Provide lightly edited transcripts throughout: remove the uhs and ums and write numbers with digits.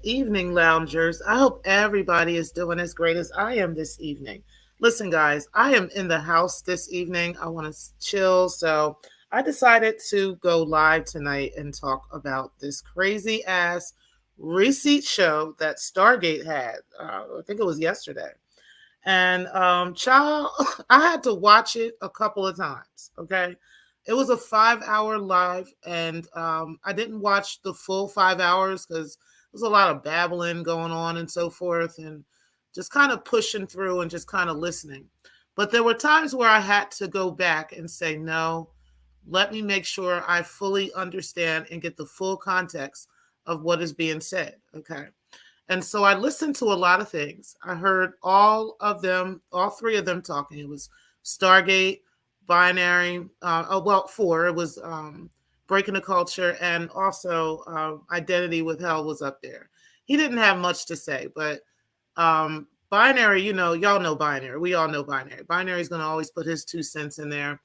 evening, loungers. I hope everybody is doing as great as I am this evening. Listen, guys, I am in the house this evening. I want to chill. So I decided to go live tonight and talk about this crazy ass receipt show that Stargate had. I think it was yesterday. And child, I had to watch it a couple of times. Okay. It was a 5 hour live, and I didn't watch the full 5 hours because there's a lot of babbling going on and so forth, and just kind of pushing through and just kind of listening. But there were times where I had to go back and say, no, let me make sure I fully understand and get the full context of what is being said. Okay. And so I listened to a lot of things. I heard all of them, all three of them talking. It was Stargate, Binary, well, four. It was Breaking the Culture, and also Identity with Hell was up there. He didn't have much to say, but Binary, y'all know Binary. We all know Binary. Binary is going to always put his 2 cents in there.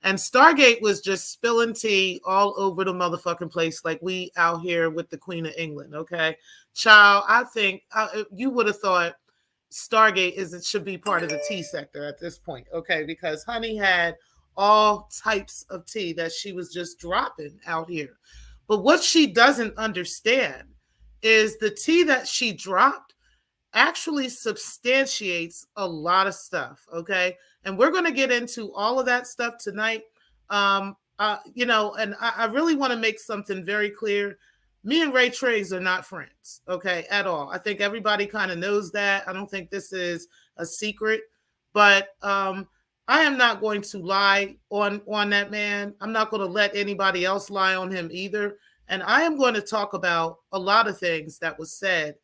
And Stargate was just spilling tea all over the motherfucking place, like we out here with the Queen of England. Okay, child, I think you would have thought Stargate should be part of the tea sector at this point. Okay, because Honey had all types of tea that she was just dropping out here. But what she doesn't understand is the tea that she dropped actually substantiates a lot of stuff. Okay. And we're going to get into all of that stuff tonight. And I really want to make something very clear. Me and Ray Triggs are not friends, okay, at all. I think everybody kind of knows that. I don't think this is a secret, but I am not going to lie on that man. I'm not going to let anybody else lie on him either. And I am going to talk about a lot of things that was said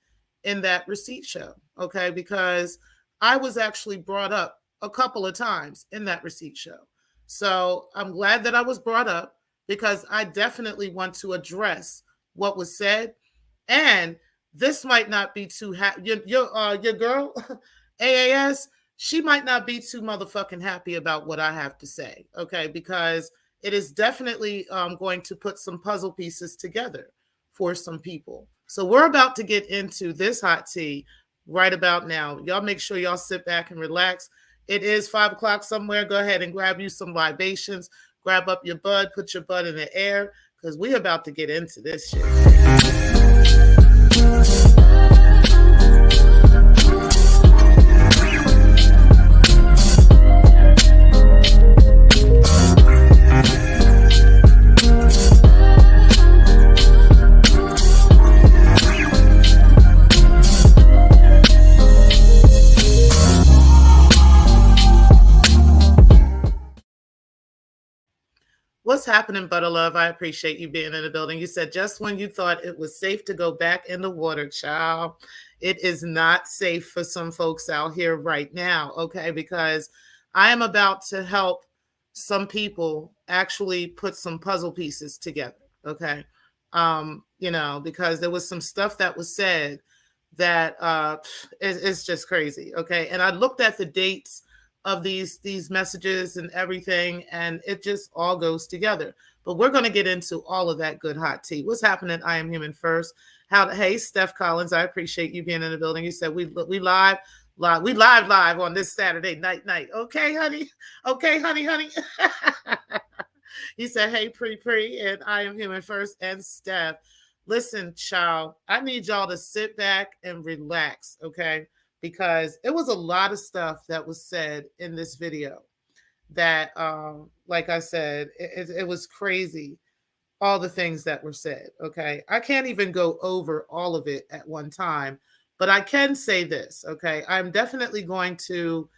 in that receipt show, okay, because I was actually brought up a couple of times in that receipt show. So I'm glad that I was brought up because I definitely want to address what was said. And this might not be too your girl AAS, she might not be too motherfucking happy about what I have to say, okay, because it is definitely going to put some puzzle pieces together for some people. So we're about to get into this hot tea right about now. Y'all make sure y'all sit back and relax. It is 5 o'clock somewhere. Go ahead and grab you some libations. Grab up your bud. Put your bud in the air because we're about to get into this shit. What's happening, Butter Love? I appreciate you being in the building. You said just when you thought it was safe to go back in the water, child, it is not safe for some folks out here right now, okay? Because I am about to help some people actually put some puzzle pieces together, okay? Because there was some stuff that was said that it's just crazy, okay? And I looked at the dates of these messages and everything, and it just all goes together. But we're going to get into all of that good hot tea. What's happening? I am human first. Hey, Steph Collins, I appreciate you being in the building. You said we live on this Saturday night. Okay, honey. Okay, honey. He said, hey, pre, and I am human first, and Steph. Listen, child, I need y'all to sit back and relax, okay? Because it was a lot of stuff that was said in this video that, like I said, it was crazy, all the things that were said, okay? I can't even go over all of it at one time, but I can say this, okay? I'm definitely going to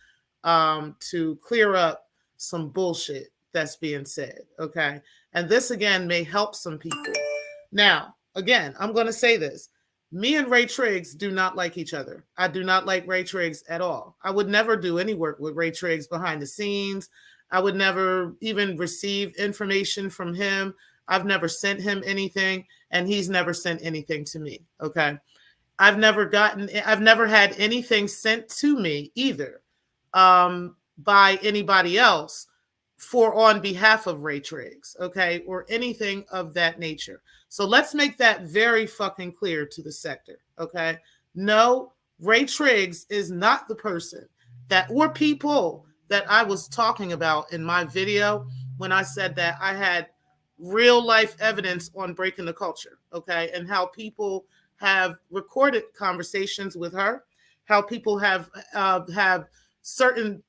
clear up some bullshit that's being said, okay? And this, again, may help some people. Now, again, I'm going to say this. Me and Ray Triggs do not like each other. I do not like Ray Triggs at all. I would never do any work with Ray Triggs behind the scenes. I would never even receive information from him. I've never sent him anything, and he's never sent anything to me, okay? I've never had anything sent to me either by anybody else for on behalf of Ray Triggs, okay, or anything of that nature. So let's make that very fucking clear to the sector, okay? No, Ray Triggs is not the person that, or people that I was talking about in my video when I said that I had real life evidence on breaking the culture, okay, and how people have recorded conversations with her, how people have certain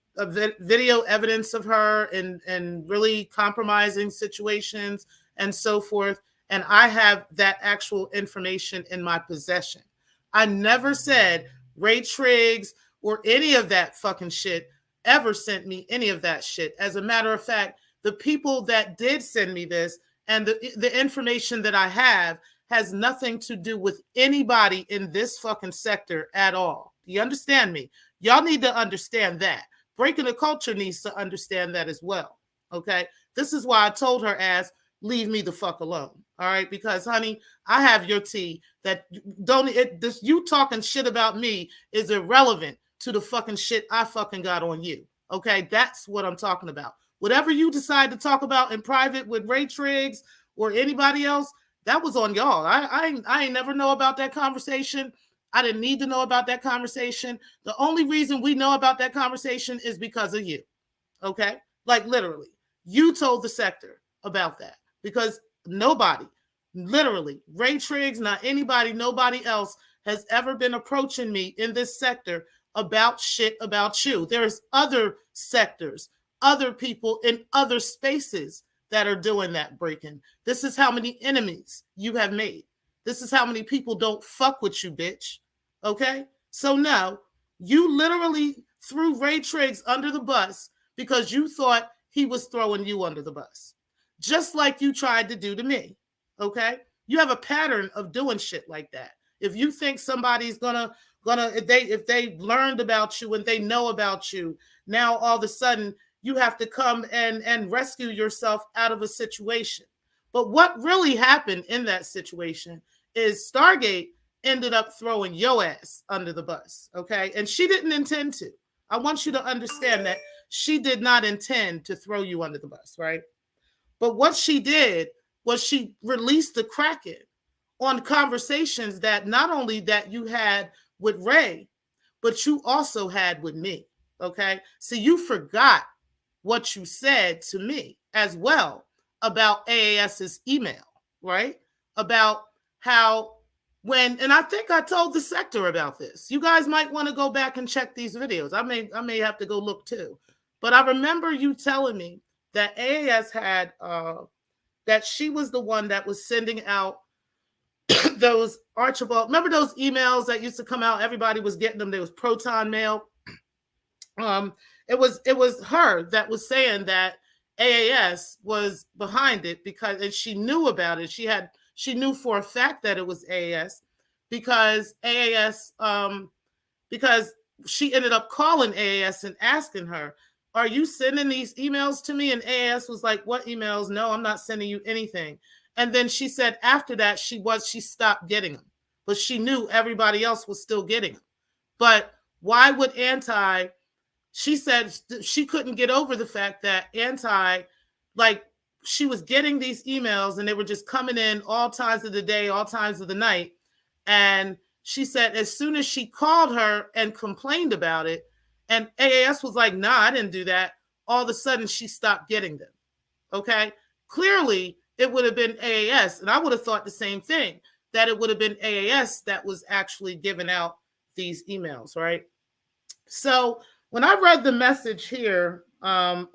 video evidence of her in really compromising situations and so forth. And I have that actual information in my possession. I never said Ray Triggs or any of that fucking shit ever sent me any of that shit. As a matter of fact, the people that did send me this and the information that I have has nothing to do with anybody in this fucking sector at all. Do you understand me? Y'all need to understand that. Breaking the culture needs to understand that as well. Okay. This is why I told her ass, leave me the fuck alone. All right. Because honey, I have your tea that don't this you talking shit about me is irrelevant to the fucking shit I fucking got on you. Okay. That's what I'm talking about. Whatever you decide to talk about in private with Ray Triggs or anybody else, that was on y'all. I ain't never know about that conversation. I didn't need to know about that conversation. The only reason we know about that conversation is because of you. Okay? Like literally. You told the sector about that because nobody, literally, Ray Triggs, not anybody, nobody else has ever been approaching me in this sector about shit about you. There's other sectors, other people in other spaces that are doing that breaking. This is how many enemies you have made. This is how many people don't fuck with you, bitch. Okay? So no, you literally threw Ray Triggs under the bus because you thought he was throwing you under the bus. Just like you tried to do to me. Okay? You have a pattern of doing shit like that. If you think somebody's gonna if they learned about you and they know about you, now all of a sudden you have to come and rescue yourself out of a situation. But what really happened in that situation is Stargate ended up throwing your ass under the bus, okay? And she didn't intend to. I want you to understand that she did not intend to throw you under the bus, right? But what she did was she released the Kraken on conversations that not only that you had with Ray, but you also had with me, okay? So you forgot what you said to me as well about AAS's email, right? About how and I think I told the sector about this. You guys might want to go back and check these videos. I may have to go look too. But I remember you telling me that AAS had that she was the one that was sending out those Archibald. Remember those emails that used to come out? Everybody was getting them. There was Proton Mail. It was her that was saying that AAS was behind it because and she knew about it. She knew for a fact that it was AAS because because she ended up calling AAS and asking her, "Are you sending these emails to me?" And AAS was like, "What emails? No, I'm not sending you anything." And then she said after that she stopped getting them, but she knew everybody else was still getting them. But why would she said she couldn't get over the fact that like she was getting these emails and they were just coming in all times of the day, all times of the night. And she said as soon as she called her and complained about it, and AAS was like, nah, I didn't do that. All of a sudden she stopped getting them. Okay. Clearly it would have been AAS. And I would have thought the same thing, that it would have been AAS that was actually giving out these emails, right? So when I read the message here on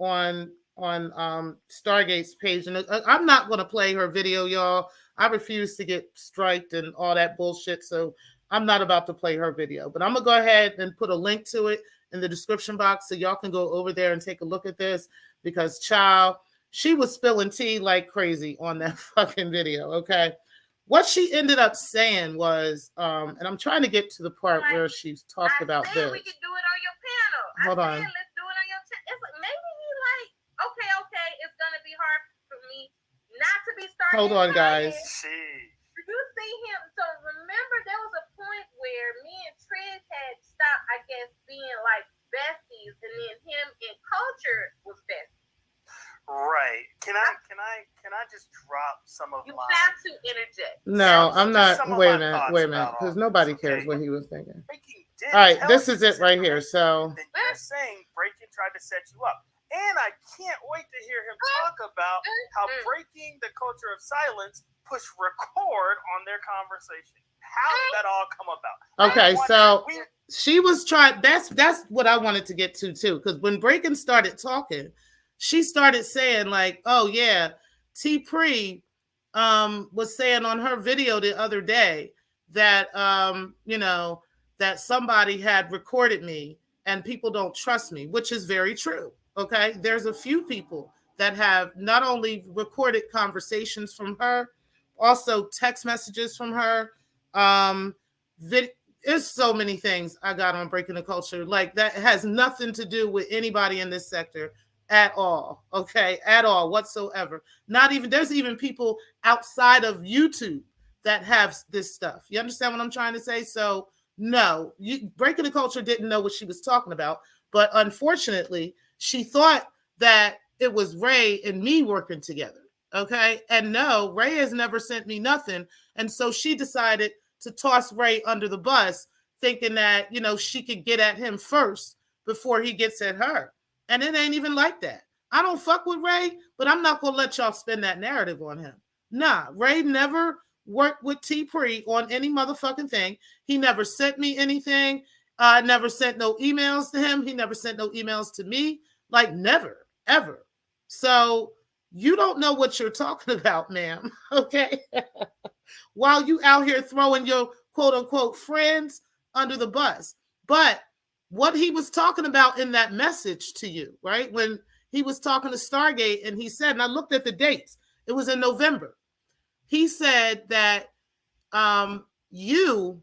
Stargate's page, and I'm not going to play her video, y'all. I refuse to get striked and all that bullshit, so I'm not about to play her video. But I'm going to go ahead and put a link to it in the description box so y'all can go over there and take a look at this because, child, she was spilling tea like crazy on that fucking video, okay? What she ended up saying was, and I'm trying to get to the part where she's talked about this. We could do it on your panel. Hold on. Let's do it on your channel. Maybe he like, okay, it's gonna be hard for me not to be starting. Hold on, guys. You see him. So remember, there was a point where me and Trez had stopped, I guess, being like besties, and then him and Culture was besties. I just drop some of You my? have to interject. No, I'm not. Some of Wait a my minute. thoughts Wait a minute. about all Because this, nobody cares okay? what he was thinking. Breaking did All right, tell this you is it right here. information, So, then you're saying Breaking tried to set you up. And I can't wait to hear him talk about how Breaking the Culture of Silence pushed record on their conversation. How did that all come about? okay, so she was trying. That's what I wanted to get to too. Because when Breaking started talking, she started saying like, "Oh yeah, T Pre was saying on her video the other day that that somebody had recorded me and people don't trust me," which is very true. Okay, there's a few people that have not only recorded conversations from her, also text messages from her. Um, there's so many things I got on Breaking the Culture. Like that has nothing to do with anybody in this sector at all. Okay, at all whatsoever. Not even there's even people outside of YouTube that have this stuff. You understand what I'm trying to say? So no, Breaking the Culture didn't know what she was talking about, but unfortunately, she thought that it was Ray and me working together. Okay, and no, Ray has never sent me nothing, and so she decided to toss Ray under the bus, thinking that she could get at him first before he gets at her, and it ain't even like that. I don't fuck with Ray, but I'm not gonna let y'all spin that narrative on him. Nah, Ray never worked with T Pre on any motherfucking thing. He never sent me anything. I never sent no emails to him. He never sent no emails to me. Like never, ever. So you don't know what you're talking about, ma'am. Okay. While you out here throwing your quote unquote friends under the bus. But what he was talking about in that message to you, right? When he was talking to Stargate and he said, and I looked at the dates, it was in November. He said that you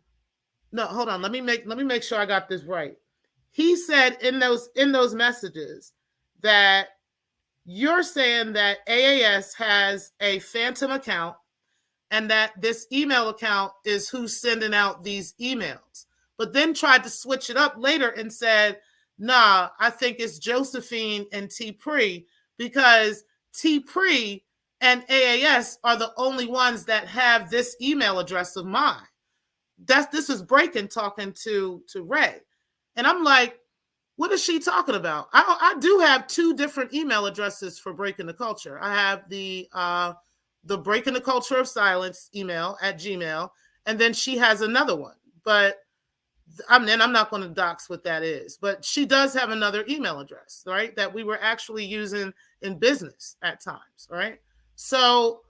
no, hold on, let me make sure I got this right. He said in those messages that you're saying that AAS has a phantom account and that this email account is who's sending out these emails. But then tried to switch it up later and said, nah, I think it's Josephine and T Pre because T Pre and AAS are the only ones that have this email address of mine. This is Breaking talking to Ray. And I'm like, what is she talking about? I do have two different email addresses for Breaking the Culture. I have the Breaking the Culture of Silence email at Gmail, and then she has another one. But I'm not going to dox what that is. But she does have another email address, right? That we were actually using in business at times, right? So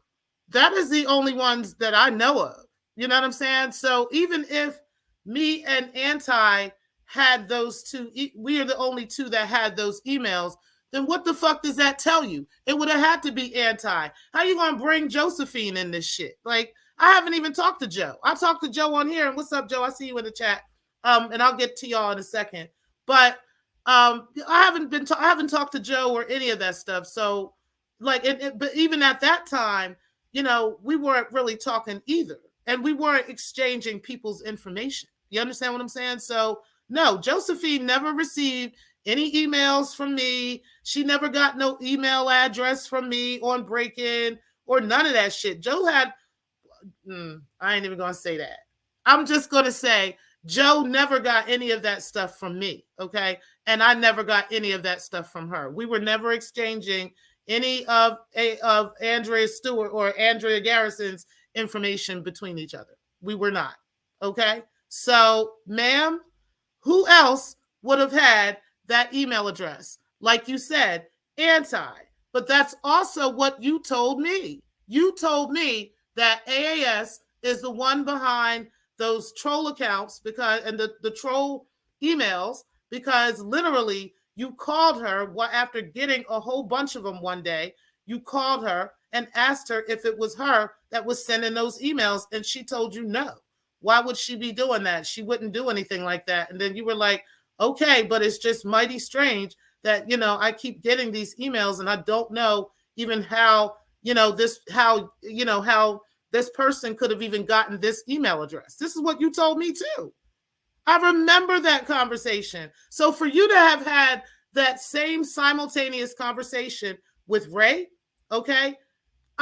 that is the only ones that I know of. You know what I'm saying? So even if me and Anti had those two, we are the only two that had those emails, then what the fuck does that tell you? It would have had to be Anti. How you gonna bring Josephine in this shit? Like, I haven't even talked to Joe. I talked to Joe on here, and what's up, Joe? I see you in the chat. And I'll get to y'all in a second. But I haven't talked to Joe or any of that stuff. So like, but even at that time, we weren't really talking either. And we weren't exchanging people's information. You understand what I'm saying? So, no, Josephine never received any emails from me. She never got no email address from me on Break-In or none of that shit. Joe had, I ain't even going to say that. I'm just going to say Joe never got any of that stuff from me. Okay. And I never got any of that stuff from her. We were never exchanging any of Andrea Stewart or Andrea Garrison's information between each other. We were not. Okay. So, ma'am, who else would have had that email address? Like you said, Anti. But that's also what you told me. You told me that AAS is the one behind those troll accounts and the troll emails because literally you called her after getting a whole bunch of them one day. You called her and asked her if it was her that was sending those emails, and she told you no. Why would she be doing that? She wouldn't do anything like that. And then you were like, okay, but it's just mighty strange that, I keep getting these emails and I don't know even how, how this person could have even gotten this email address. This is what you told me too. I remember that conversation. So for you to have had that same simultaneous conversation with Ray, okay,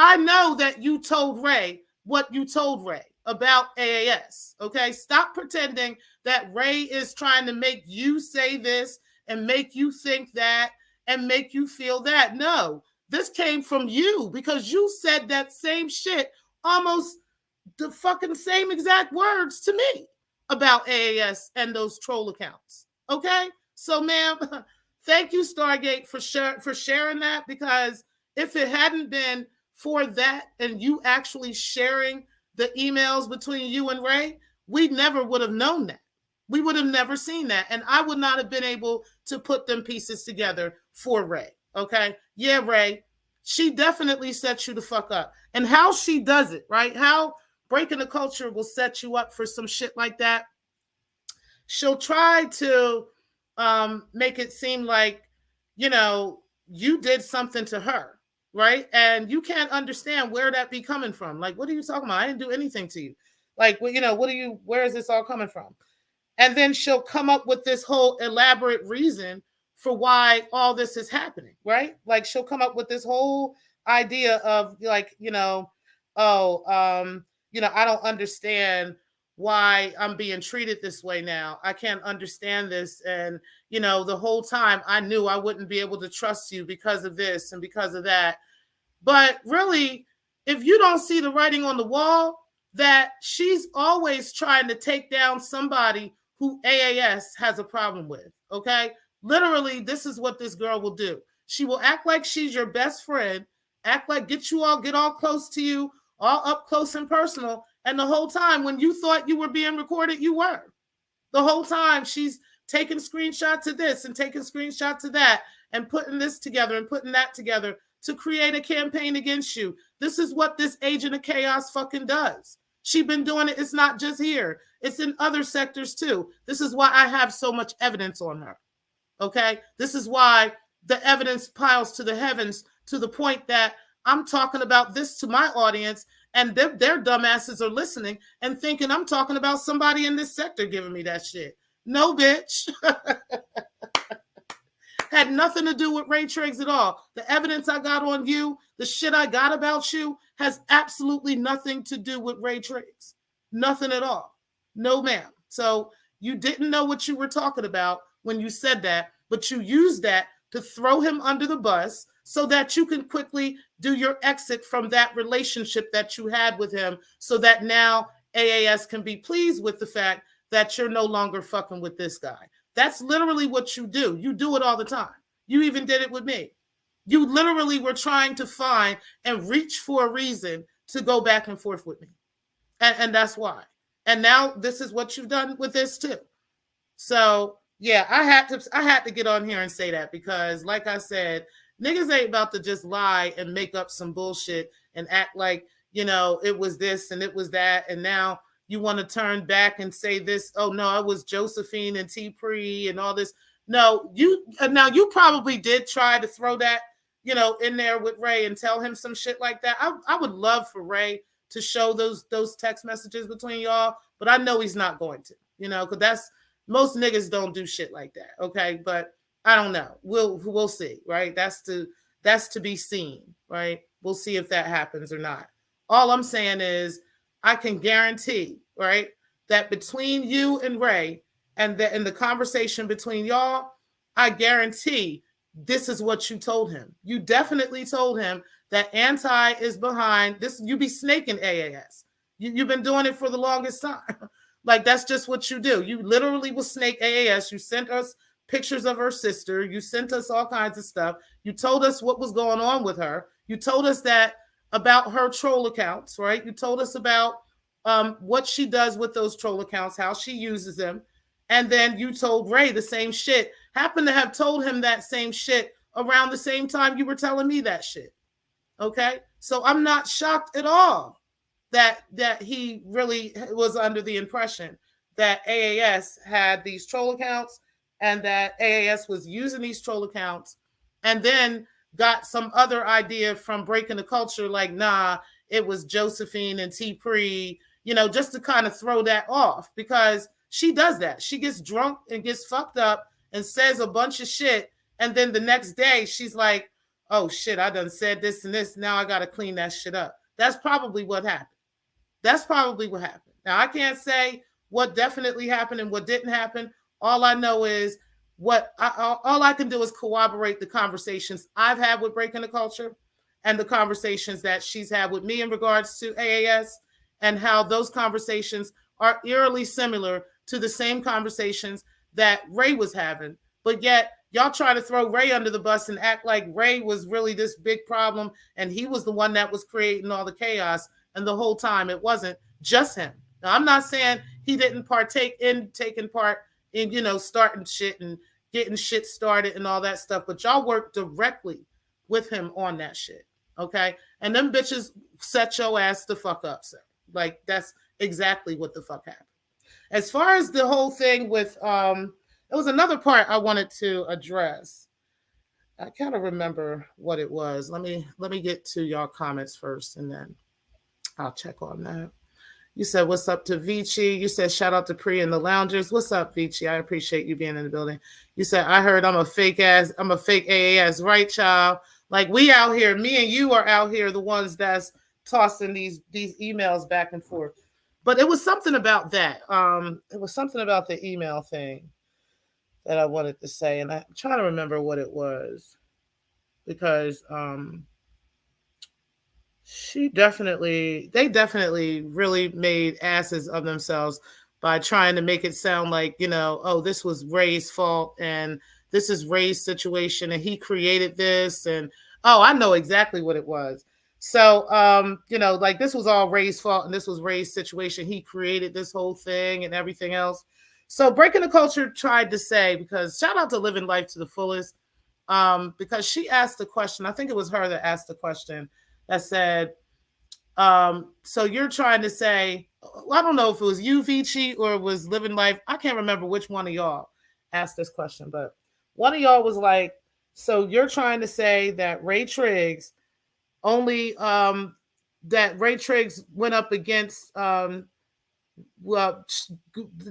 I know that you told Ray what you told Ray about AAS. Okay, stop pretending that Ray is trying to make you say this and make you think that and make you feel that. No, this came from you because you said that same shit, almost the fucking same exact words to me about AAS and those troll accounts. Okay, so ma'am, thank you Stargate for sharing that, because if it hadn't been for that and you actually sharing the emails between you and Ray, we never would have known that. We would have never seen that. And I would not have been able to put them pieces together for Ray. Okay. Yeah, Ray, she definitely sets you the fuck up. And how she does it, right? How breaking the culture will set you up for some shit like that. She'll try to make it seem like, you did something to her, right? And you can't understand where that be coming from. Like, what are you talking about? I didn't do anything to you. Like, where is this all coming from? And then she'll come up with this whole elaborate reason for why all this is happening, right? Like, she'll come up with this whole idea of like, I don't understand why I'm being treated this way now. I can't understand this. And, the whole time I knew I wouldn't be able to trust you because of this and because of that. But really, if you don't see the writing on the wall, that she's always trying to take down somebody who AAS has a problem with, okay? Literally, this is what this girl will do. She will act like she's your best friend, act like get all close to you, all up close and personal, and the whole time when you thought you were being recorded, you were. The whole time she's taking screenshots of this and taking screenshots of that and putting this together and putting that together to create a campaign against you. This is what this agent of chaos fucking does. She's been doing it. It's not just here. It's in other sectors too. This is why I have so much evidence on her. Okay? This is why the evidence piles to the heavens to the point that I'm talking about this to my audience and their dumbasses are listening and thinking I'm talking about somebody in this sector giving me that shit. No, bitch. Had nothing to do with Ray Triggs at all. The evidence I got on you, the shit I got about you, has absolutely nothing to do with Ray Triggs. Nothing at all. No, ma'am. So you didn't know what you were talking about when you said that, but you used that to throw him under the bus so that you can quickly do your exit from that relationship that you had with him, so that now AAS can be pleased with the fact that you're no longer fucking with this guy. That's literally what you do. You do it all the time. You even did it with me. You literally were trying to find and reach for a reason to go back and forth with me. And that's why. And now this is what you've done with this too. So yeah, I had to get on here and say that, because like I said, niggas ain't about to just lie and make up some bullshit and act like, it was this and it was that. And now you want to turn back and say this, oh no, it was Josephine and T Pre and all this. No, you probably did try to throw that, in there with Ray and tell him some shit like that. I would love for Ray to show those text messages between y'all, but I know he's not going to, because most niggas don't do shit like that. Okay. But I don't know. We'll see, right? That's to be seen, right? We'll see if that happens or not. All I'm saying is I can guarantee, right, that between you and Ray and in the conversation between y'all, I guarantee this is what you told him. You definitely told him that Anti is behind this. You be snaking AAS. You've been doing it for the longest time. Like, that's just what you do. You literally will snake AAS. You sent us pictures of her sister. You sent us all kinds of stuff. You told us what was going on with her. You told us that about her troll accounts, right? You told us about what she does with those troll accounts, how she uses them. And then you told Ray the same shit. Happened to have told him that same shit around the same time you were telling me that shit. Okay? So I'm not shocked at all that he really was under the impression that AAS had these troll accounts and that AAS was using these troll accounts, and then got some other idea from breaking the culture, like, nah, it was Josephine and T Pre, just to kind of throw that off, because she does that. She gets drunk and gets fucked up and says a bunch of shit. And then the next day she's like, oh shit, I done said this and this. Now I got to clean that shit up. That's probably what happened. That's probably what happened. Now I can't say what definitely happened and what didn't happen. All I know is all I can do is corroborate the conversations I've had with Breaking the Culture and the conversations that she's had with me in regards to AAS, and how those conversations are eerily similar to the same conversations that Ray was having. But yet y'all try to throw Ray under the bus and act like Ray was really this big problem and he was the one that was creating all the chaos, and the whole time it wasn't just him. Now I'm not saying he didn't partake in taking part in, starting shit and getting shit started and all that stuff, but y'all worked directly with him on that shit. Okay? And them bitches set your ass the fuck up, sir. Like that's exactly what the fuck happened. As far as the whole thing with there was another part I wanted to address. I kind of remember what it was. Let me get to y'all comments first, and then I'll check on that. You said, what's up to Vici? You said, shout out to Pri and the Loungers. What's up, Vici? I appreciate you being in the building. You said, I heard I'm a fake AAS. Right, child? Like we out here, me and you are out here, the ones that's tossing these emails back and forth. But it was something about that. It was something about the email thing that I wanted to say. And I'm trying to remember what it was. Because they definitely really made asses of themselves by trying to make it sound like, oh, this was Ray's fault and this is Ray's situation and he created this. And, oh, I know exactly what it was. So, like this was all Ray's fault and this was Ray's situation. He created this whole thing and everything else. So Breaking the Culture tried to say, because shout out to Living Life to the Fullest, because she asked the question, I think it was her that asked the question, that said, so you're trying to say, well, I don't know if it was you, Vici, or it was Living Life. I can't remember which one of y'all asked this question, but one of y'all was like, so you're trying to say that Ray Triggs only, that Ray Triggs went up against, well,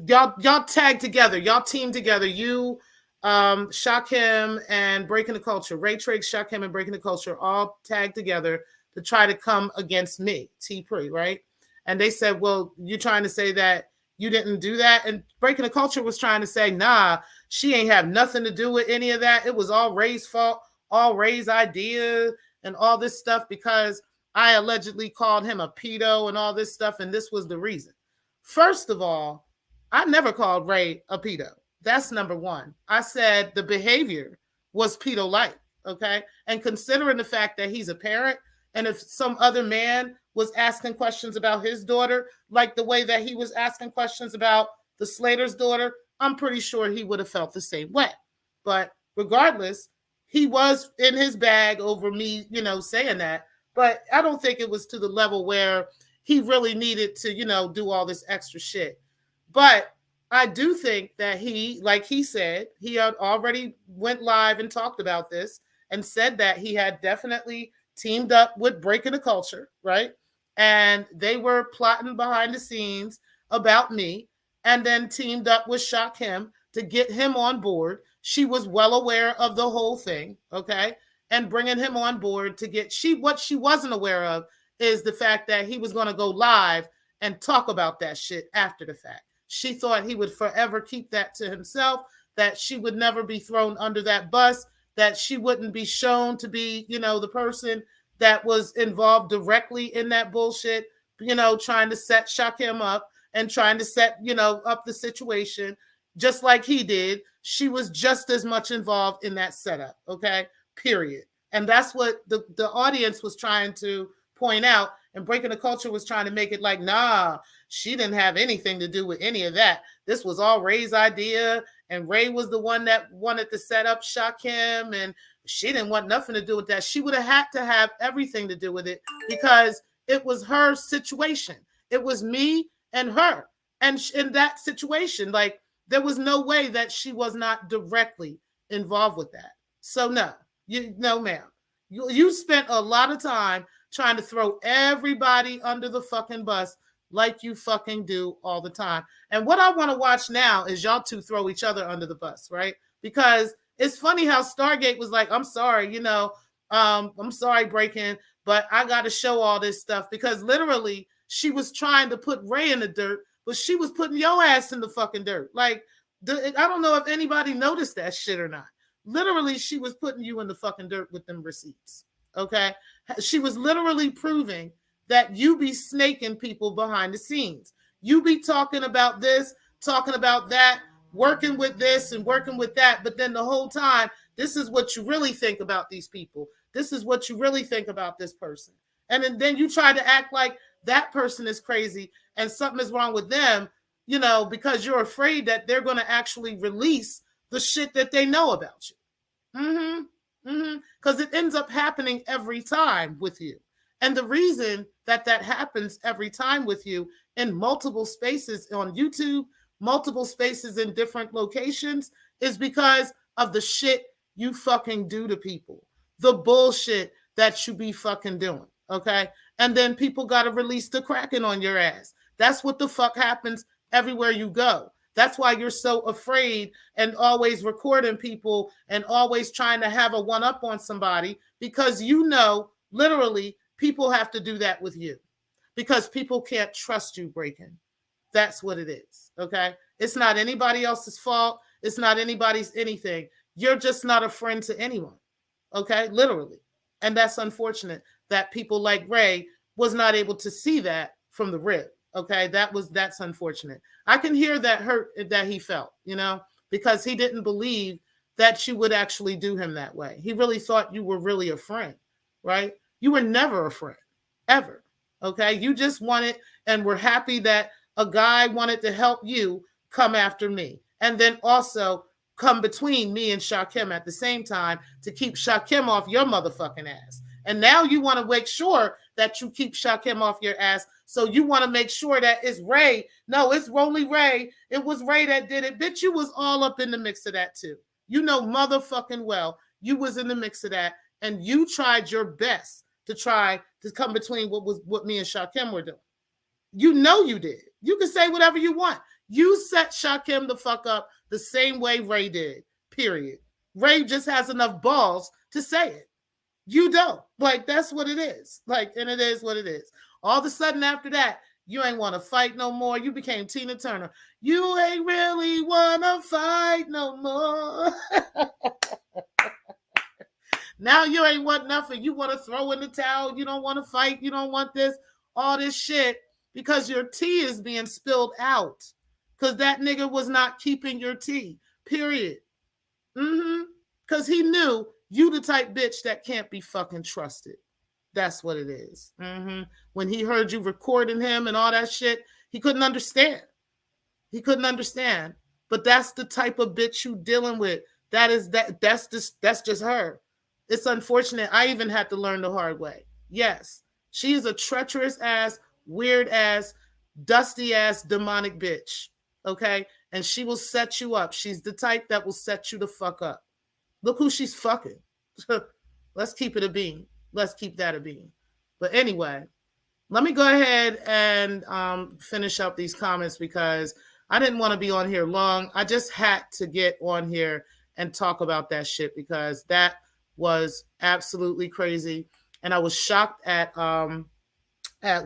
y'all tagged together, y'all teamed together, you, Shakim and Breaking the Culture, Ray Triggs, Shakim and Breaking the Culture all tagged together to try to come against me, T Pri, right? And they said, well, you're trying to say that you didn't do that? And Breaking the Culture was trying to say, nah, she ain't have nothing to do with any of that. It was all Ray's fault, all Ray's idea and all this stuff because I allegedly called him a pedo and all this stuff, and this was the reason. First of all, I never called Ray a pedo. That's number one. I said the behavior was pedo-like, okay? And considering the fact that he's a parent, and if some other man was asking questions about his daughter, like the way that he was asking questions about the Slater's daughter, I'm pretty sure he would have felt the same way. But regardless, he was in his bag over me, saying that. But I don't think it was to the level where he really needed to, do all this extra shit. But I do think that he, like he said, he had already went live and talked about this and said that he had definitely teamed up with Breaking the Culture, right? And they were plotting behind the scenes about me, and then teamed up with Shakim to get him on board. She was well aware of the whole thing, okay? And bringing him on board to get, what she wasn't aware of is the fact that he was going to go live and talk about that shit after the fact. She thought he would forever keep that to himself, that she would never be thrown under that bus, that she wouldn't be shown to be, the person that was involved directly in that bullshit, trying to shock him up and trying to set, up the situation just like he did. She was just as much involved in that setup, okay? Period. And that's what the audience was trying to point out, and Breaking the Culture was trying to make it like, nah, she didn't have anything to do with any of that. This was all Ray's idea, and Ray was the one that wanted to set up Shakim, and she didn't want nothing to do with that. She would have had to have everything to do with it because it was her situation. It was me and her. And in that situation, like, there was no way that she was not directly involved with that. So no, ma'am. You spent a lot of time trying to throw everybody under the fucking bus like you fucking do all the time. And what I want to watch now is y'all two throw each other under the bus, right? Because it's funny how Stargate was like, I'm sorry, I'm sorry, breaking, but I got to show all this stuff because literally she was trying to put Ray in the dirt, but she was putting your ass in the fucking dirt. Like, I don't know if anybody noticed that shit or not. Literally, she was putting you in the fucking dirt with them receipts. Okay. She was literally proving that you be snaking people behind the scenes. You be talking about this, talking about that, working with this and working with that. But then the whole time, this is what you really think about these people. This is what you really think about this person. And then you try to act like that person is crazy and something is wrong with them, because you're afraid that they're going to actually release the shit that they know about you. Because it ends up happening every time with you. And the reason that happens every time with you in multiple spaces on YouTube, multiple spaces in different locations, is because of the shit you fucking do to people. The bullshit that you be fucking doing. Okay? And then people got to release the Kraken on your ass. That's what the fuck happens everywhere you go. That's why you're so afraid and always recording people and always trying to have a one up on somebody, because literally people have to do that with you because people can't trust you, breaking. That's what it is. Okay. It's not anybody else's fault. It's not anybody's anything. You're just not a friend to anyone. Okay. Literally. And that's unfortunate that people like Ray was not able to see that from the rip. Okay. That's unfortunate. I can hear that hurt that he felt, because he didn't believe that you would actually do him that way. He really thought you were really a friend, right? You were never a friend, ever. Okay. You just wanted and were happy that a guy wanted to help you come after me. And then also come between me and Shakim at the same time to keep Shakim off your motherfucking ass. And now you want to make sure that you keep Shakim off your ass. So you want to make sure that it's Ray. No, it's only Ray. It was Ray that did it. Bitch, you was all up in the mix of that too. You know motherfucking well you was in the mix of that. And you tried your best to try to come between what me and Shakim were doing. You know you did. You can say whatever you want. You set Shakim the fuck up the same way Ray did, period. Ray just has enough balls to say it. You don't. Like, that's what it is. Like, and it is what it is. All of a sudden after that, you ain't want to fight no more. You became Tina Turner. You ain't really want to fight no more. Now you ain't want nothing. You want to throw in the towel. You don't want to fight. You don't want this, all this shit, because your tea is being spilled out. Because that nigga was not keeping your tea, period. Because he knew you the type bitch that can't be fucking trusted. That's what it is. When he heard you recording him and all that shit, he couldn't understand. He couldn't understand. But that's the type of bitch you dealing with. That's just her. It's unfortunate. I even had to learn the hard way. Yes, she is a treacherous ass, weird ass, dusty ass, demonic bitch. Okay? And she will set you up. She's the type that will set you the fuck up. Look who she's fucking. Let's keep it a bean. Let's keep that a bean. But anyway, let me go ahead and finish up these comments because I didn't want to be on here long. I just had to get on here and talk about that shit because that was absolutely crazy. And I was shocked at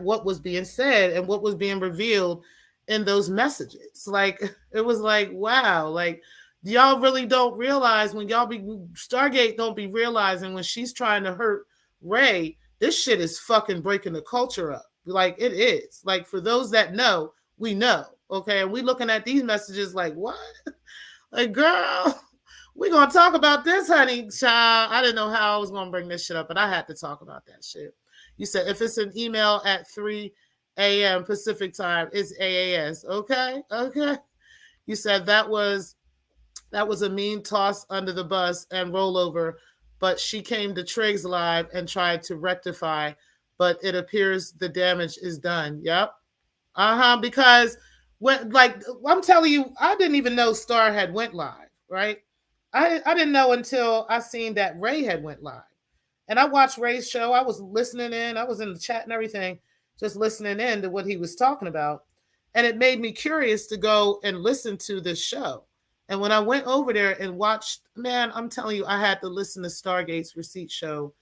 what was being said and what was being revealed in those messages. Like, it was like, wow, like, y'all really don't realize when y'all be Stargate don't be realizing when she's trying to hurt Ray, this shit is fucking breaking the culture up. Like, it is. Like, for those that know, we know. Okay. And we looking at these messages like, what? Like, girl, we gonna talk about this, honey, child. I didn't know how I was gonna bring this shit up, but I had to talk about that shit. You said if it's an email at 3 a.m. Pacific time, it's AAS. Okay. Okay. You said that was a mean toss under the bus and rollover, but she came to Triggs Live and tried to rectify, but it appears the damage is done. Yep. Because when, like, I'm telling you, I didn't even know Star had went live, right? I didn't know until I seen that Ray had went live. And I watched Ray's show. I was listening in. I was in the chat and everything, just listening in to what he was talking about. And it made me curious to go and listen to this show. And when I went over there and watched, man, I'm telling you, I had to listen to Stargate's receipt show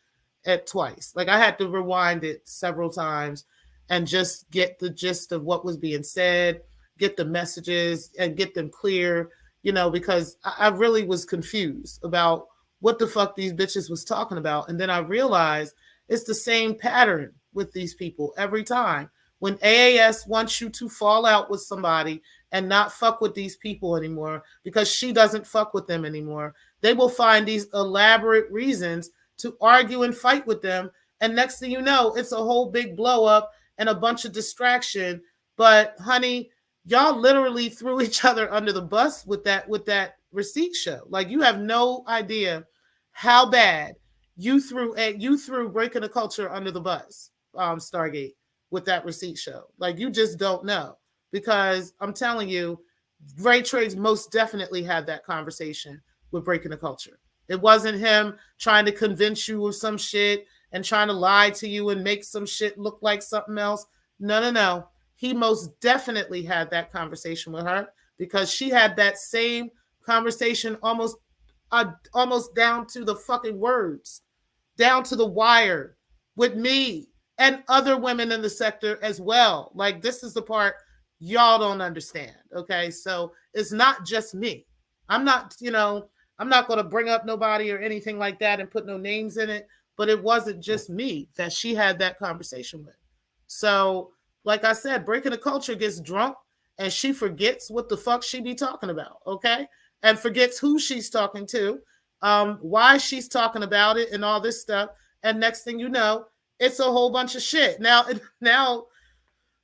at twice. Like I had to rewind it several times and just get the gist of what was being said, get the messages and get them clear, because I really was confused about what the fuck these bitches was talking about. And then I realized it's the same pattern with these people every time. When AAS wants you to fall out with somebody and not fuck with these people anymore because she doesn't fuck with them anymore, they will find these elaborate reasons to argue and fight with them. And next thing you know, it's a whole big blow up and a bunch of distraction. But honey, y'all literally threw each other under the bus with that receipt show. Like you have no idea how bad you threw Breaking the Culture under the bus, Stargate, with that receipt show. Like you just don't know, because I'm telling you, Ray Triggs most definitely had that conversation with Breaking the Culture. It wasn't him trying to convince you of some shit and trying to lie to you and make some shit look like something else. No. He most definitely had that conversation with her, because she had that same conversation almost down to the fucking words, down to the wire, with me and other women in the sector as well. Like this is the part y'all don't understand. Okay, so it's not just me. I'm not going to bring up nobody or anything like that and put no names in it, but it wasn't just me that she had that conversation with. So, like I said, Breaking the Culture gets drunk and she forgets what the fuck she be talking about, okay? And forgets who she's talking to, why she's talking about it and all this stuff. And next thing you know, it's a whole bunch of shit. Now,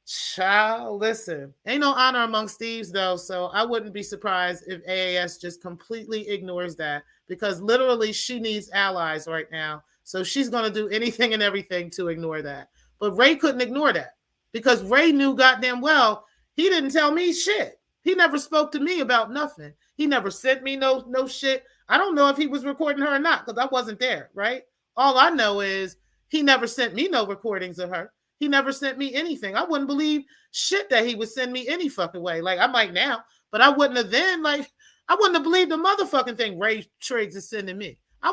child, listen, ain't no honor amongst thieves though, so I wouldn't be surprised if AAS just completely ignores that, because literally she needs allies right now. So she's going to do anything and everything to ignore that. But Ray couldn't ignore that, because Ray knew goddamn well he didn't tell me shit. He never spoke to me about nothing. He never sent me no shit. I don't know if he was recording her or not, because I wasn't there, right? All I know is he never sent me no recordings of her. He never sent me anything. I wouldn't believe shit that he would send me any fucking way. Like I might now, but I wouldn't have then. Like I wouldn't have believed the motherfucking thing Ray Triggs is sending me. I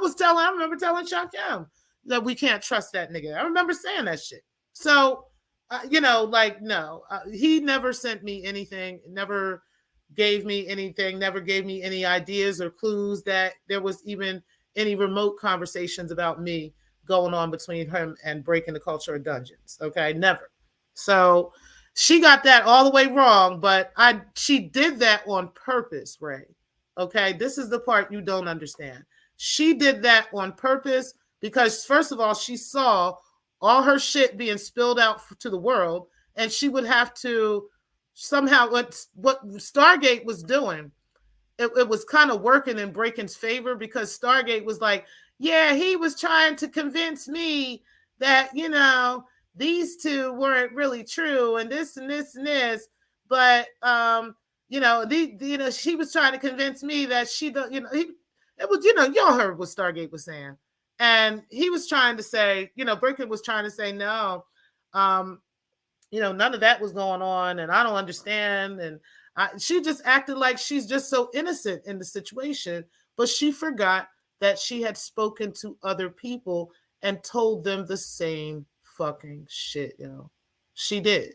remember telling Shaquem that we can't trust that nigga. I remember saying that shit. So, no, he never sent me anything, never gave me anything, never gave me any ideas or clues that there was even any remote conversations about me going on between him and Breaking the Culture of Dungeons. Okay, never. So she got that all the way wrong, but she did that on purpose, Ray. Okay, this is the part you don't understand. She did that on purpose because, first of all, she saw all her shit being spilled out to the world, and she would have to somehow, what Stargate was doing, it was kind of working in Breaking's favor, because Stargate was like, yeah, he was trying to convince me that, these two weren't really true and this and this and this. But, she was trying to convince me that y'all heard what Stargate was saying. And he was trying to say, Breaking was trying to say, no, none of that was going on. And I don't understand. And she just acted like she's just so innocent in the situation. But she forgot that she had spoken to other people and told them the same fucking shit, She did.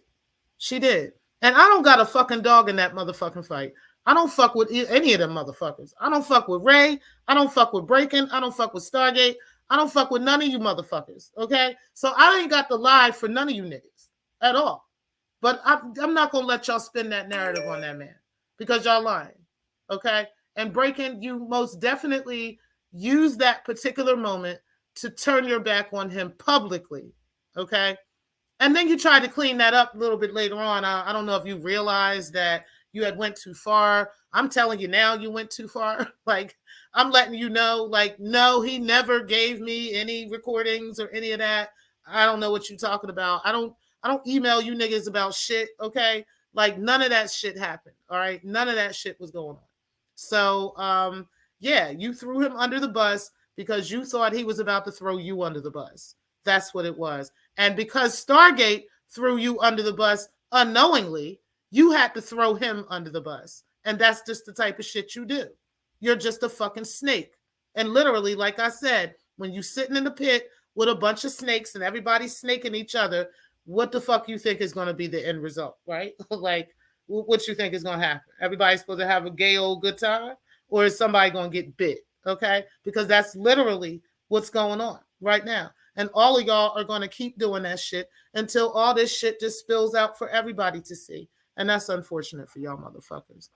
And I don't got a fucking dog in that motherfucking fight. I don't fuck with any of them motherfuckers. I don't fuck with Ray. I don't fuck with Breaking. I don't fuck with Stargate. I don't fuck with none of you motherfuckers, okay? So I ain't got the lie for none of you niggas at all. But I'm not going to let y'all spin that narrative on that man, because y'all lying, okay? And Breaking, you most definitely use that particular moment to turn your back on him publicly, okay? And then you tried to clean that up a little bit later on. I don't know if you realized that you had went too far. I'm telling you now, you went too far. Like, I'm letting you know, like, no, he never gave me any recordings or any of that. I don't know what you're talking about. I don't email you niggas about shit, okay? Like, none of that shit happened, all right? None of that shit was going on. So, yeah, you threw him under the bus because you thought he was about to throw you under the bus. That's what it was. And because Stargate threw you under the bus unknowingly, you had to throw him under the bus. And that's just the type of shit you do. You're just a fucking snake. And literally, like I said, when you sitting in the pit with a bunch of snakes and everybody's snaking each other, what the fuck you think is going to be the end result, right? Like, what you think is going to happen? Everybody's supposed to have a gay old good time, or is somebody going to get bit? Okay, because that's literally what's going on right now. And all of y'all are going to keep doing that shit until all this shit just spills out for everybody to see. And that's unfortunate for y'all motherfuckers.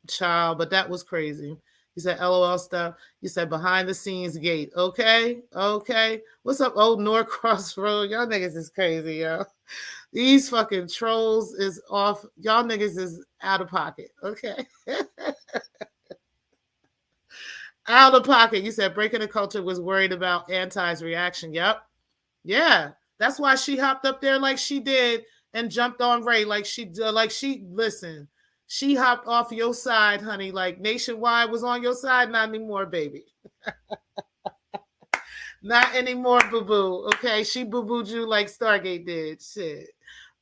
Child, but that was crazy. You said LOL stuff. You said behind the scenes gate. Okay. Okay. What's up, old Norcross Road? Y'all niggas is crazy, yo. These fucking trolls is off. Y'all niggas is out of pocket. Okay. Out of pocket. You said breaking the culture was worried about Anti's reaction. Yep. Yeah. That's why she hopped up there like she did and jumped on Ray like she listen. She hopped off your side, honey. Like Nationwide was on your side. Not anymore, baby. Not anymore, boo boo. Okay. She boo booed you like Stargate did. Shit.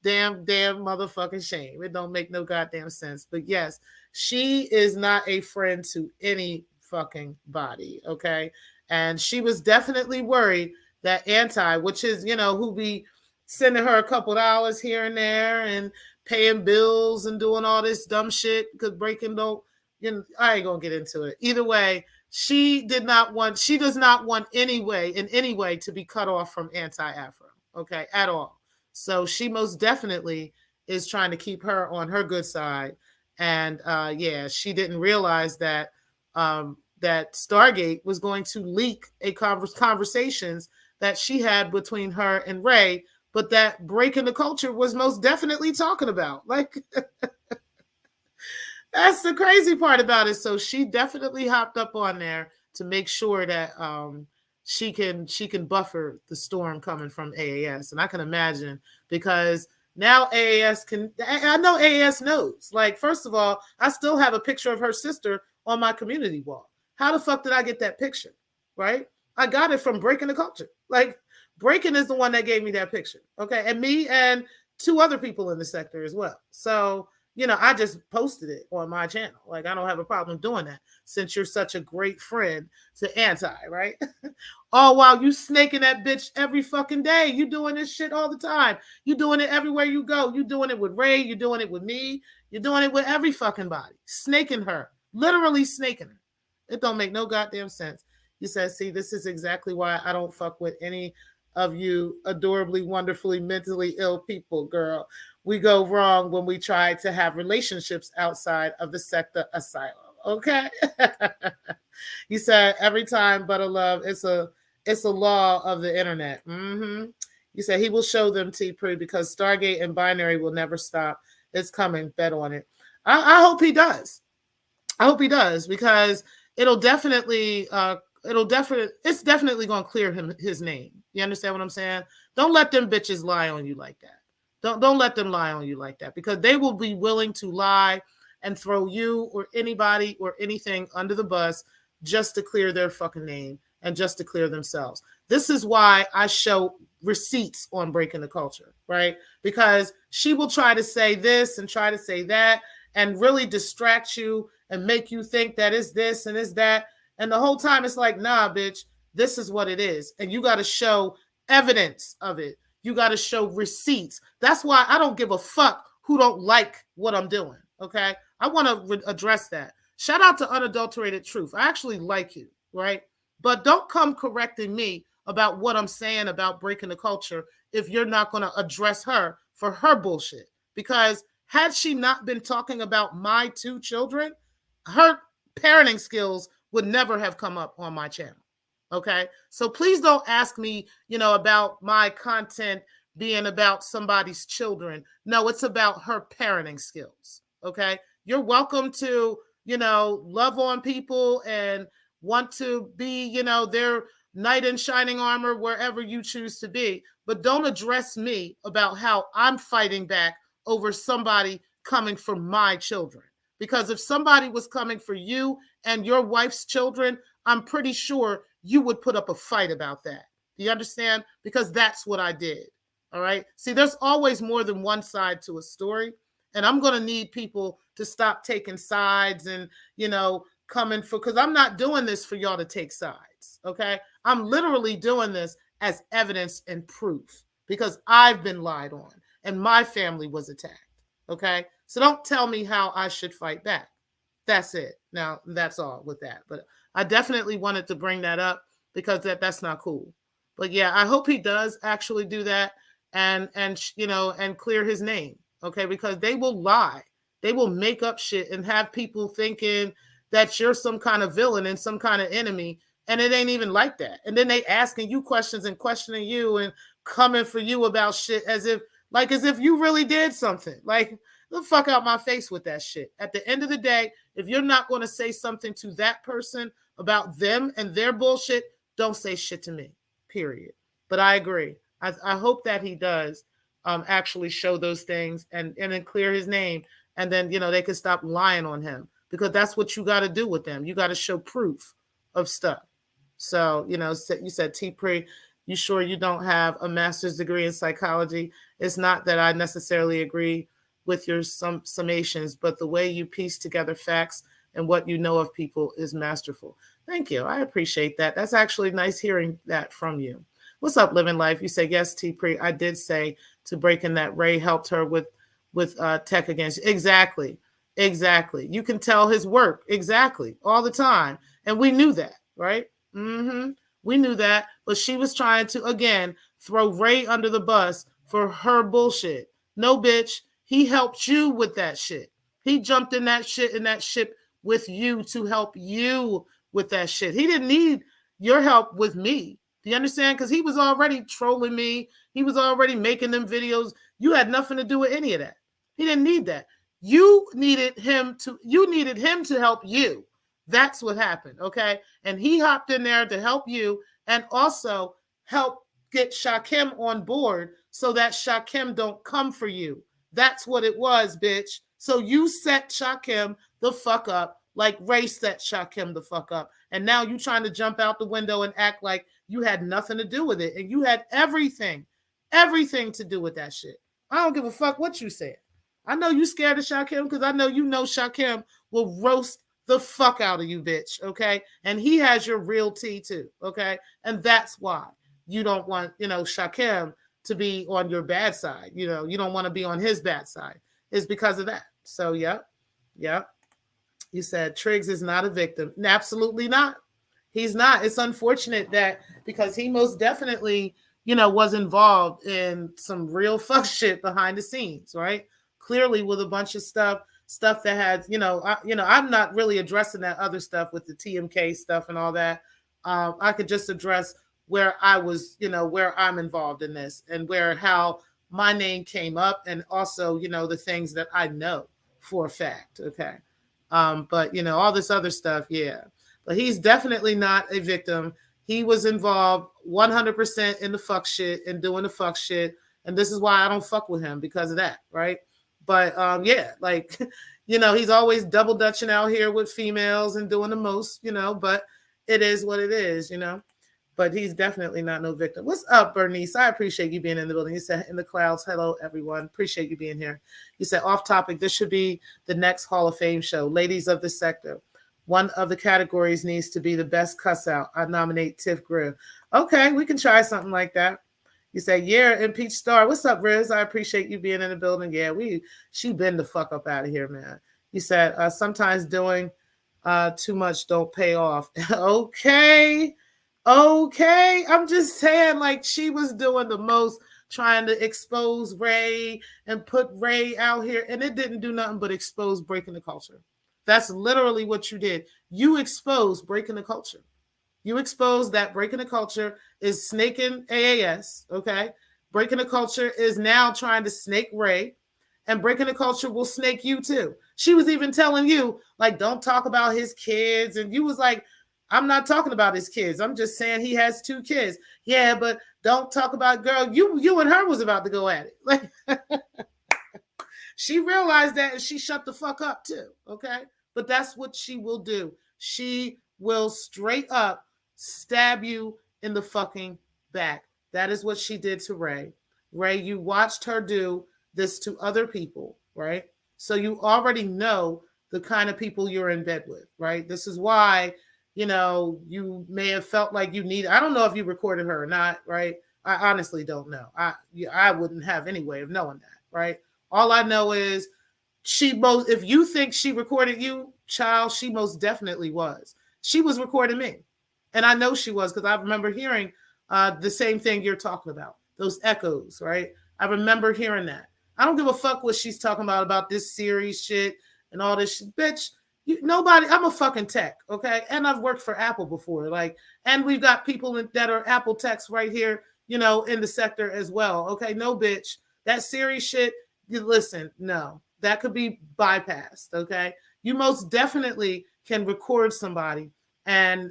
Damn motherfucking shame. It don't make no goddamn sense. But yes, she is not a friend to any fucking body. Okay. And she was definitely worried that Anti, which is, who be sending her a couple dollars here and there and paying bills and doing all this dumb shit because breaking don't, I ain't gonna get into it. Either way, she does not want in any way to be cut off from Anti-Afro, okay, at all. So she most definitely is trying to keep her on her good side. And yeah, she didn't realize that that Stargate was going to leak a conversations that she had between her and Ray, but that breaking the culture was most definitely talking about. Like, that's the crazy part about it. So she definitely hopped up on there to make sure that she can buffer the storm coming from AAS. And I can imagine, because now AAS I know AAS knows. Like, first of all, I still have a picture of her sister on my community wall. How the fuck did I get that picture? Right? I got it from Breaking the Culture. Like, Breaking is the one that gave me that picture. Okay. And me and two other people in the sector as well. So, I just posted it on my channel. Like, I don't have a problem doing that since you're such a great friend to Anti, right? All while you snaking that bitch every fucking day. You doing this shit all the time. You doing it everywhere you go. You doing it with Ray. You doing it with me. You're doing it with every fucking body. Snaking her. Literally snaking her. It don't make no goddamn sense. You said, see, this is exactly why I don't fuck with any of you adorably, wonderfully, mentally ill people, girl. We go wrong when we try to have relationships outside of the sector asylum. Okay. You said every time but a love, it's a law of the internet. Mm-hmm. You said he will show them T-Pree because Stargate and Binary will never stop. It's coming. Bet on it. I hope he does. I hope he does, because it's definitely going to clear his name. You understand what I'm saying? Don't let them bitches lie on you like that. Don't let them lie on you like that, because they will be willing to lie and throw you or anybody or anything under the bus just to clear their fucking name and just to clear themselves. This is why I show receipts on Breaking the Culture, right? Because she will try to say this and try to say that and really distract you and make you think that it's this and it's that. And the whole time it's like, nah, bitch, this is what it is. And you got to show evidence of it. You got to show receipts. That's why I don't give a fuck who don't like what I'm doing. Okay. I want to address that. Shout out to Unadulterated Truth. I actually like you, right? But don't come correcting me about what I'm saying about Breaking the Culture if you're not going to address her for her bullshit. Because had she not been talking about my two children, her parenting skills would never have come up on my channel. Okay. So please don't ask me, about my content being about somebody's children. No, it's about her parenting skills. Okay. You're welcome to, love on people and want to be, their knight in shining armor wherever you choose to be. But don't address me about how I'm fighting back over somebody coming for my children. Because if somebody was coming for you and your wife's children, I'm pretty sure you would put up a fight about that. Do you understand? Because that's what I did. All right. See, there's always more than one side to a story. And I'm going to need people to stop taking sides and, coming for, because I'm not doing this for y'all to take sides. Okay. I'm literally doing this as evidence and proof because I've been lied on and my family was attacked. Okay? So don't tell me how I should fight back. That's it. Now, that's all with that. But I definitely wanted to bring that up because that's not cool. But yeah, I hope he does actually do that and and clear his name, okay? Because they will lie. They will make up shit and have people thinking that you're some kind of villain and some kind of enemy and it ain't even like that. And then they asking you questions and questioning you and coming for you about shit as if you really did something. Like the fuck out my face with that shit. At the end of the day, if you're not going to say something to that person about them and their bullshit, don't say shit to me. Period. But I agree. I hope that he does actually show those things and then clear his name. And then, they can stop lying on him because that's what you got to do with them. You got to show proof of stuff. So, you said, T. Pre, you sure you don't have a master's degree in psychology? It's not that I necessarily agree with your summations, but the way you piece together facts and what you know of people is masterful. Thank you. I appreciate that. That's actually nice hearing that from you. What's up, Living Life? You say, yes, T. Pre. I did say to break in that Ray helped her with tech against. Exactly. Exactly. You can tell his work. Exactly. All the time. And we knew that, right? Mm-hmm. We knew that. But she was trying to, again, throw Ray under the bus for her bullshit. No, bitch. He helped you with that shit. He jumped in that shit in that ship with you to help you with that shit. He didn't need your help with me. Do you understand? Because he was already trolling me. He was already making them videos. You had nothing to do with any of that. He didn't need that. You needed him to help you. That's what happened. Okay. And he hopped in there to help you and also help get Shakim on board so that Shakim don't come for you. That's what it was, bitch. So you set Shakim the fuck up like Ray set Shakim the fuck up. And now you trying to jump out the window and act like you had nothing to do with it. And you had everything to do with that shit. I don't give a fuck what you said. I know you scared of Shakim because I know Shakim will roast the fuck out of you, bitch, okay? And he has your real tea too, okay? And that's why you don't want, Shakim to be on your bad side. You don't want to be on his bad side. It's because of that. So, yep. You said Triggs is not a victim. Absolutely not. He's not. It's unfortunate that because he most definitely, was involved in some real fuck shit behind the scenes, right? Clearly with a bunch of stuff that had, I'm not really addressing that other stuff with the TMK stuff and all that. I could just address where I was, where I'm involved in this and how my name came up and also, the things that I know for a fact. Okay. But all this other stuff, yeah. But he's definitely not a victim. He was involved 100% in the fuck shit and doing the fuck shit. And this is why I don't fuck with him because of that, right? But yeah, like, he's always double dutching out here with females and doing the most, but it is what it is, But he's definitely not no victim. What's up, Bernice? I appreciate you being in the building. You said in the clouds, hello, everyone. Appreciate you being here. You said off topic, this should be the next Hall of Fame show. Ladies of the sector. One of the categories needs to be the best cuss out. I nominate Tiff Griff. Okay, we can try something like that. You say, yeah, impeach Star. What's up, Riz? I appreciate you being in the building. Yeah, she been the fuck up out of here, man. You said, sometimes doing too much don't pay off. Okay, I'm just saying, like, she was doing the most, trying to expose Ray and put Ray out here, and it didn't do nothing but expose breaking the culture. That's literally what you did. You exposed breaking the culture. You exposed that breaking the culture is snaking AAS, okay? Breaking the culture is now trying to snake Ray, and breaking the culture will snake you too. She was even telling you, like, don't talk about his kids, and you was like, I'm not talking about his kids. I'm just saying he has 2 kids. Yeah, but don't talk about, girl, you and her was about to go at it. Like, she realized that and she shut the fuck up too, okay? But that's what she will do. She will straight up stab you in the fucking back. That is what she did to Ray. Ray, you watched her do this to other people, right? So you already know the kind of people you're in bed with, right? This is why you may have felt like you need. I don't know if you recorded her or not, right? I honestly don't know. I wouldn't have any way of knowing that, right? All I know is if you think she recorded you, child, she most definitely was. She was recording me. And I know she was because I remember hearing the same thing you're talking about, those echoes, right? I remember hearing that. I don't give a fuck what she's talking about this series shit and all this shit. Bitch, nobody, I'm a fucking tech, okay? And I've worked for Apple before. And we've got people that are Apple techs right here, in the sector as well. Okay, no, bitch. That series shit, listen, no, that could be bypassed. Okay, you most definitely can record somebody, and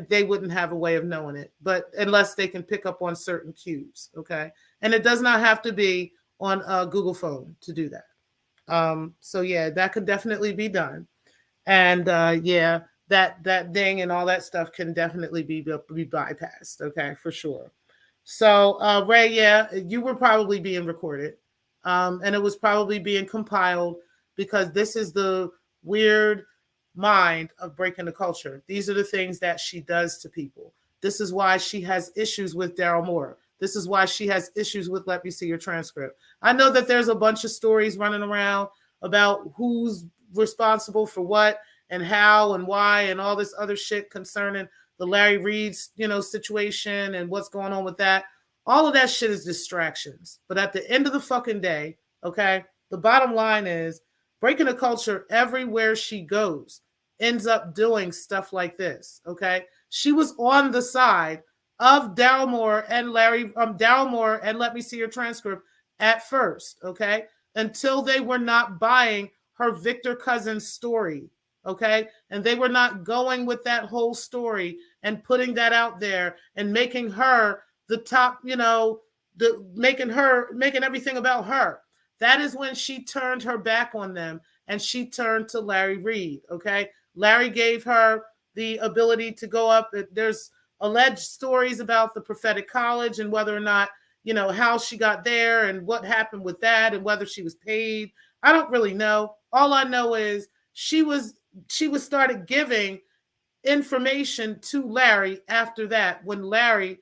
they wouldn't have a way of knowing it, but unless they can pick up on certain cues. Okay, and it does not have to be on a Google phone to do that. So yeah, that could definitely be done, and yeah, that ding and all that stuff can definitely be bypassed. Okay, for sure. So, Ray, yeah, you were probably being recorded, and it was probably being compiled because this is the weird mind of breaking the culture. These are the things that she does to people. This is why she has issues with Daryl Moore. This is why she has issues with Let Me See Your Transcript. I know that there's a bunch of stories running around about who's responsible for what and how and why and all this other shit concerning the Larry Reid, situation and what's going on with that. All of that shit is distractions. But at the end of the fucking day, okay, the bottom line is breaking the culture everywhere she goes ends up doing stuff like this. Okay, she was on the side of Daryl Moore and Daryl Moore and Let Me See Your Transcript at first. Okay, until they were not buying her Victor Cousins story. Okay, and they were not going with that whole story and putting that out there and making her the top, making everything about her. That is when she turned her back on them and she turned to Larry Reid. Okay, Larry gave her the ability to go up. There's alleged stories about the prophetic college and whether or not, how she got there and what happened with that and whether she was paid. I don't really know. All I know is she was started giving information to Larry after that when Larry,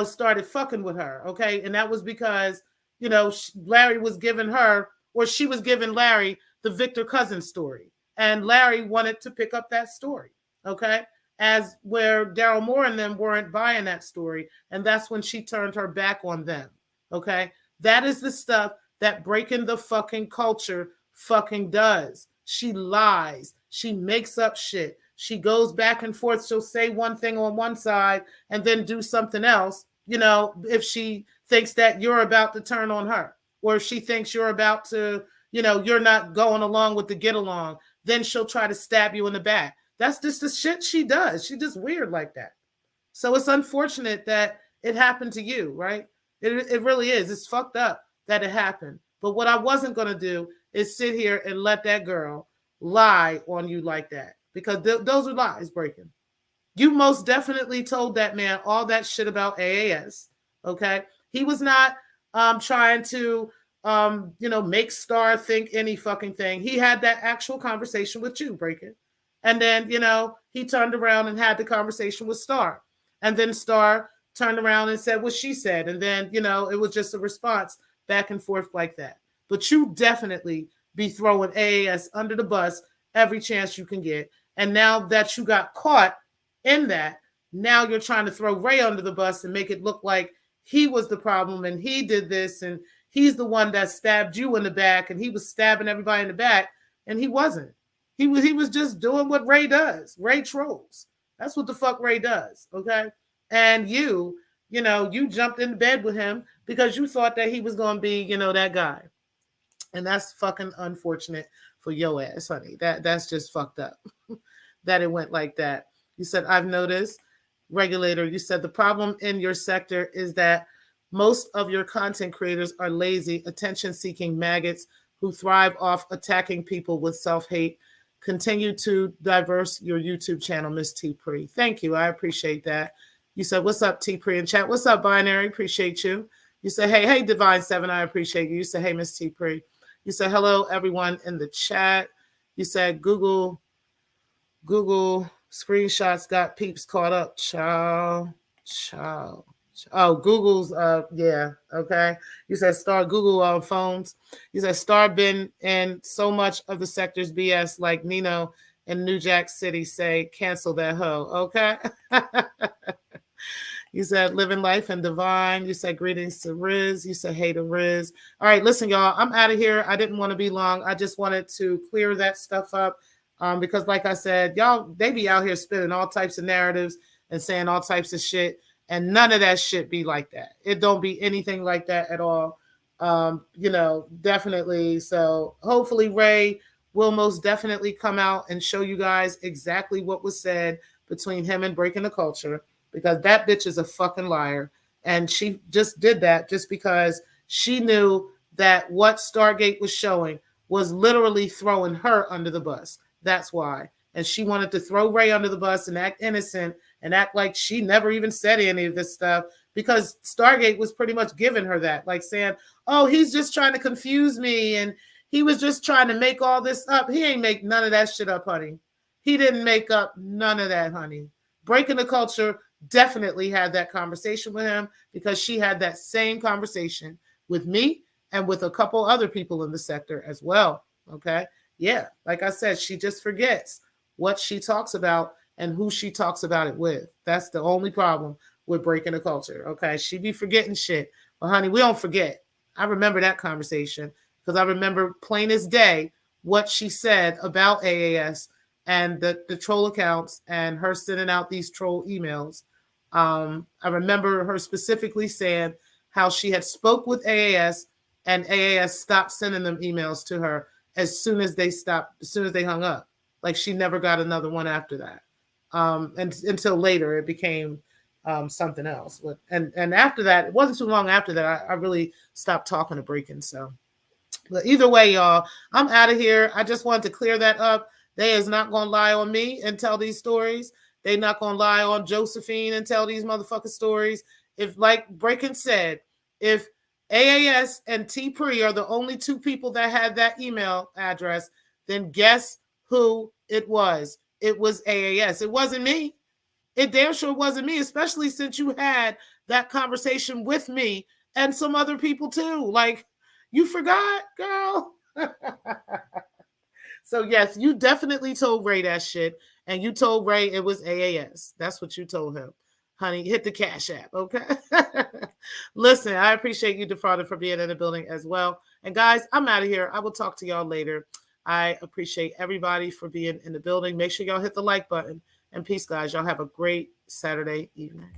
started fucking with her. Okay. And that was because, Larry was giving her, or she was giving Larry the Victor Cousins story. And Larry wanted to pick up that story. Okay. As where Daryl Moore and them weren't buying that story. And that's when she turned her back on them. Okay. That is the stuff that breaking the fucking culture fucking does. She lies. She makes up shit. She goes back and forth. She'll say one thing on one side and then do something else, if she thinks that you're about to turn on her, or if she thinks you're about to, you're not going along with the get along, then she'll try to stab you in the back. That's just the shit she does. She's just weird like that. So it's unfortunate that it happened to you, right? It really is. It's fucked up that it happened. But what I wasn't going to do is sit here and let that girl lie on you like that, because those are lies breaking. You most definitely told that man all that shit about AAS. Okay, he was not trying to make Star think any fucking thing. He had that actual conversation with you, breaking, and then he turned around and had the conversation with Star, and then Star turned around and said what she said, and then it was just a response back and forth like that. But you definitely be throwing AAS under the bus every chance you can get. And now that you got caught in that, now you're trying to throw Ray under the bus and make it look like he was the problem and he did this and he's the one that stabbed you in the back and he was stabbing everybody in the back, and he wasn't. He was just doing what Ray does. Ray trolls. That's what the fuck Ray does, okay? And you jumped in bed with him because you thought that he was going to be, that guy. And that's fucking unfortunate for your ass, honey. That's just fucked up that it went like that. You said, I've noticed, regulator, you said the problem in your sector is that most of your content creators are lazy, attention-seeking maggots who thrive off attacking people with self-hate. Continue to diverse your YouTube channel, Miss T. Pre. Thank you. I appreciate that. You said, what's up, T. Pre in chat? What's up, Binary? Appreciate you. You said, hey, Divine 7, I appreciate you. You said, hey, Miss T. Pre. You said, hello, everyone in the chat. You said, Google Screenshots got peeps caught up. Ciao. Ciao. Oh, Google's yeah, okay. You said Star Google on phones. You said Star been in so much of the sector's BS like Nino in New Jack City say cancel that hoe. Okay. You said living life and divine. You said greetings to Riz. You said hey to Riz. All right, listen, y'all. I'm out of here. I didn't want to be long. I just wanted to clear that stuff up because, like I said, y'all, they be out here spinning all types of narratives and saying all types of shit, and none of that shit be like that. It don't be anything like that at all. Definitely. So hopefully Ray will most definitely come out and show you guys exactly what was said between him and Breaking the Culture, because that bitch is a fucking liar. And she just did that just because she knew that what Stargate was showing was literally throwing her under the bus. That's why. And she wanted to throw Ray under the bus and act innocent and act like she never even said any of this stuff, because Stargate was pretty much giving her that, like saying, oh, he's just trying to confuse me and he was just trying to make all this up. He ain't make none of that shit up, honey. He didn't make up none of that, honey. Breaking the Culture definitely had that conversation with him, because she had that same conversation with me and with a couple other people in the sector as well. Okay. Yeah. Like I said, she just forgets what she talks about and who she talks about it with. That's the only problem with Breaking the Culture. Okay. She be forgetting shit. Well, honey, we don't forget. I remember that conversation because I remember plain as day what she said about AAS and the troll accounts and her sending out these troll emails. I remember her specifically saying how she had spoke with AAS and AAS stopped sending them emails to her as soon as they hung up. Like she never got another one after that. And until later it became something else. And after that, it wasn't too long after that, I really stopped talking to Breaking. So, but either way, y'all, I'm out of here. I just wanted to clear that up. They is not going to lie on me and tell these stories. They not going to lie on Josephine and tell these motherfucking stories. If, like Breaking said, if AAS and T Pre are the only two people that had that email address, then guess who it was? It was AAS. It wasn't me. It damn sure wasn't me, especially since you had that conversation with me and some other people too. Like, you forgot, girl. So, yes, you definitely told Ray that shit. And you told Ray it was AAS. That's what you told him. Honey, hit the Cash App, okay? Listen, I appreciate you, Defrauded, for being in the building as well. And guys, I'm out of here. I will talk to y'all later. I appreciate everybody for being in the building. Make sure y'all hit the like button. And peace, guys. Y'all have a great Saturday evening.